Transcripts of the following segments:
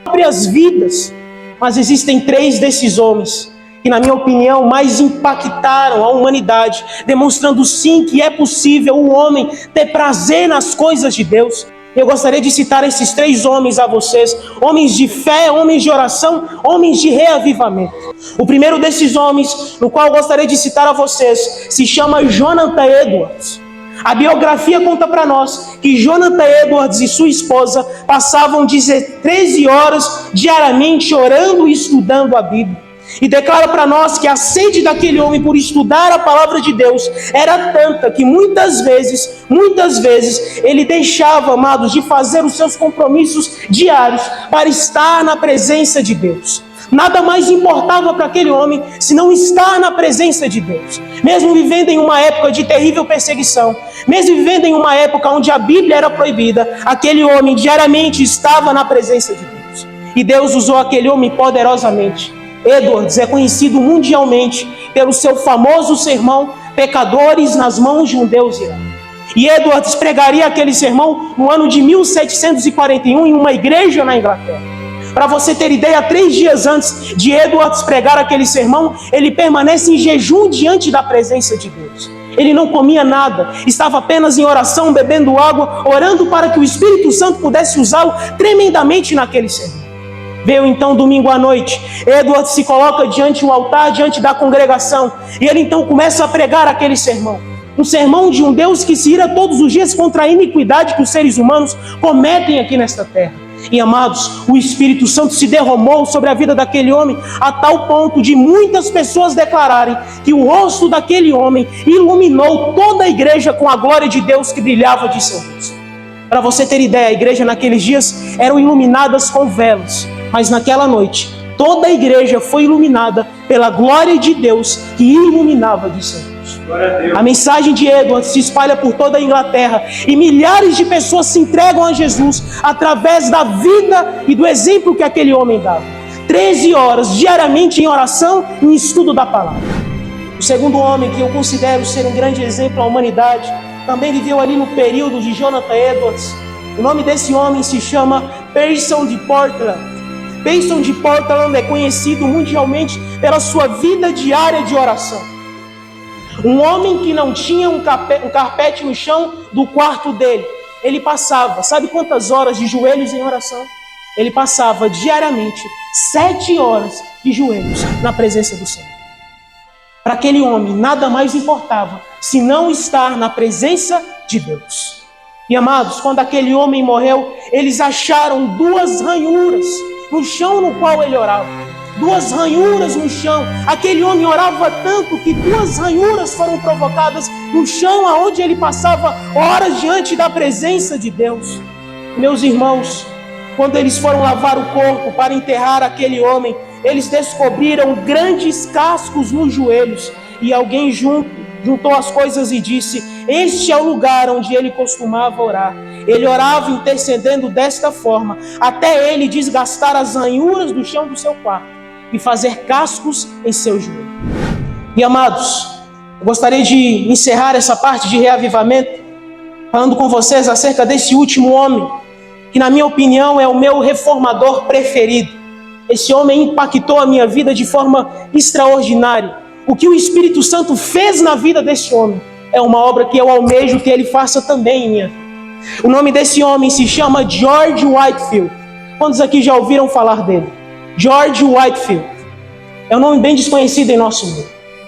próprias vidas. Mas existem 3 desses homens que, na minha opinião, mais impactaram a humanidade, demonstrando sim que é possível o homem ter prazer nas coisas de Deus. Eu gostaria de citar esses 3 homens a vocês: homens de fé, homens de oração, homens de reavivamento. O primeiro desses homens, no qual eu gostaria de citar a vocês, se chama Jonathan Edwards. A biografia conta para nós que Jonathan Edwards e sua esposa passavam 13 horas diariamente orando e estudando a Bíblia. E declara para nós que a sede daquele homem por estudar a palavra de Deus era tanta que muitas vezes, ele deixava, amados, de fazer os seus compromissos diários para estar na presença de Deus. Nada mais importava para aquele homem senão estar na presença de Deus. Mesmo vivendo em uma época de terrível perseguição, mesmo vivendo em uma época onde a Bíblia era proibida, aquele homem diariamente estava na presença de Deus. E Deus usou aquele homem poderosamente. Edwards é conhecido mundialmente pelo seu famoso sermão Pecadores nas mãos de um Deus irado. E Edwards pregaria aquele sermão no ano de 1741 em uma igreja na Inglaterra. Para você ter ideia, 3 dias antes de Edwards pregar aquele sermão, ele permanece em jejum diante da presença de Deus. Ele não comia nada, estava apenas em oração, bebendo água, orando para que o Espírito Santo pudesse usá-lo tremendamente naquele sermão. Veio então domingo à noite, Edwards se coloca diante do altar, diante da congregação, e ele então começa a pregar aquele sermão. Um sermão de um Deus que se ira todos os dias contra a iniquidade que os seres humanos cometem aqui nesta terra. E amados, o Espírito Santo se derramou sobre a vida daquele homem a tal ponto de muitas pessoas declararem que o rosto daquele homem iluminou toda a igreja com a glória de Deus que brilhava de seu rosto. Para você ter ideia, a igreja naqueles dias eram iluminadas com velas, mas naquela noite toda a igreja foi iluminada pela glória de Deus que iluminava de seu rosto. A mensagem de Edwards se espalha por toda a Inglaterra e milhares de pessoas se entregam a Jesus através da vida e do exemplo que aquele homem dava. 13 horas diariamente em oração e em estudo da palavra. O segundo homem que eu considero ser um grande exemplo à humanidade também viveu ali no período de Jonathan Edwards. O nome desse homem se chama Payson de Portland. Payson de Portland é conhecido mundialmente pela sua vida diária de oração. Um homem que não tinha um carpete no chão do quarto dele. Ele passava, sabe quantas horas de joelhos em oração? Ele passava diariamente 7 horas de joelhos na presença do Senhor. Para aquele homem, nada mais importava senão estar na presença de Deus. E amados, quando aquele homem morreu, eles acharam 2 ranhuras no chão no qual ele orava. 2 ranhuras no chão. Aquele homem orava tanto que 2 ranhuras foram provocadas no chão aonde ele passava horas diante da presença de Deus. Meus irmãos, quando eles foram lavar o corpo para enterrar aquele homem, eles descobriram grandes cascos nos joelhos. E alguém juntou as coisas e disse: este é o lugar onde ele costumava orar. Ele orava intercedendo desta forma, até ele desgastar as ranhuras do chão do seu quarto e fazer cascos em seu joelho. E amados, eu gostaria de encerrar essa parte de reavivamento falando com vocês acerca desse último homem, que na minha opinião é o meu reformador preferido. Esse homem impactou a minha vida de forma extraordinária. O que o Espírito Santo fez na vida desse homem é uma obra que eu almejo que ele faça também em minha vida. O nome desse homem se chama George Whitefield. Quantos aqui já ouviram falar dele? George Whitefield. É um nome bem desconhecido em nosso mundo.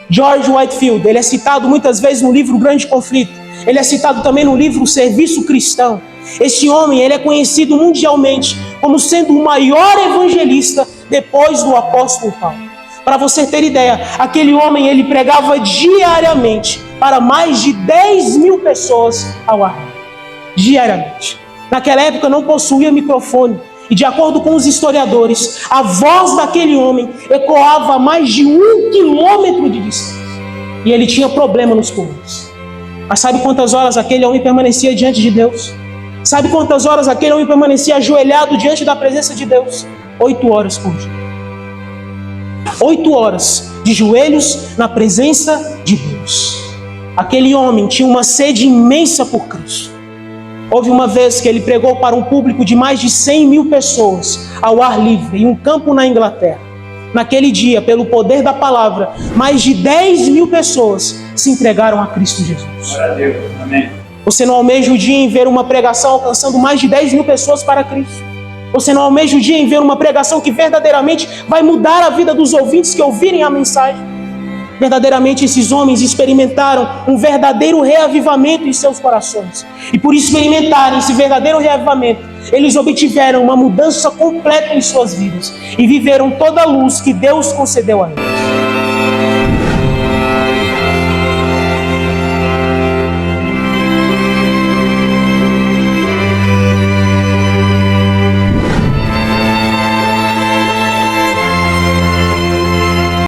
George Whitefield, ele é citado muitas vezes no livro Grande Conflito. Ele é citado também no livro Serviço Cristão. Esse homem, ele é conhecido mundialmente como sendo o maior evangelista depois do apóstolo Paulo. Para você ter ideia, aquele homem, ele pregava diariamente para mais de 10.000 pessoas ao ar livre. Diariamente. Naquela época não possuía microfone. E de acordo com os historiadores, a voz daquele homem ecoava a mais de 1 quilômetro de distância. E ele tinha problema nos pulmões. Mas sabe quantas horas aquele homem permanecia diante de Deus? Sabe quantas horas aquele homem permanecia ajoelhado diante da presença de Deus? 8 horas por dia. 8 horas de joelhos na presença de Deus. Aquele homem tinha uma sede imensa por Cristo. Houve uma vez que ele pregou para um público de mais de 100 mil pessoas ao ar livre, em um campo na Inglaterra. Naquele dia, pelo poder da palavra, mais de 10 mil pessoas se entregaram a Cristo Jesus. Glória a Deus. Amém. Você não almeja o dia em ver uma pregação alcançando mais de 10 mil pessoas para Cristo? Você não almeja o dia em ver uma pregação que verdadeiramente vai mudar a vida dos ouvintes que ouvirem a mensagem? Verdadeiramente esses homens experimentaram um verdadeiro reavivamento em seus corações. E por experimentarem esse verdadeiro reavivamento, eles obtiveram uma mudança completa em suas vidas. E viveram toda a luz que Deus concedeu a eles.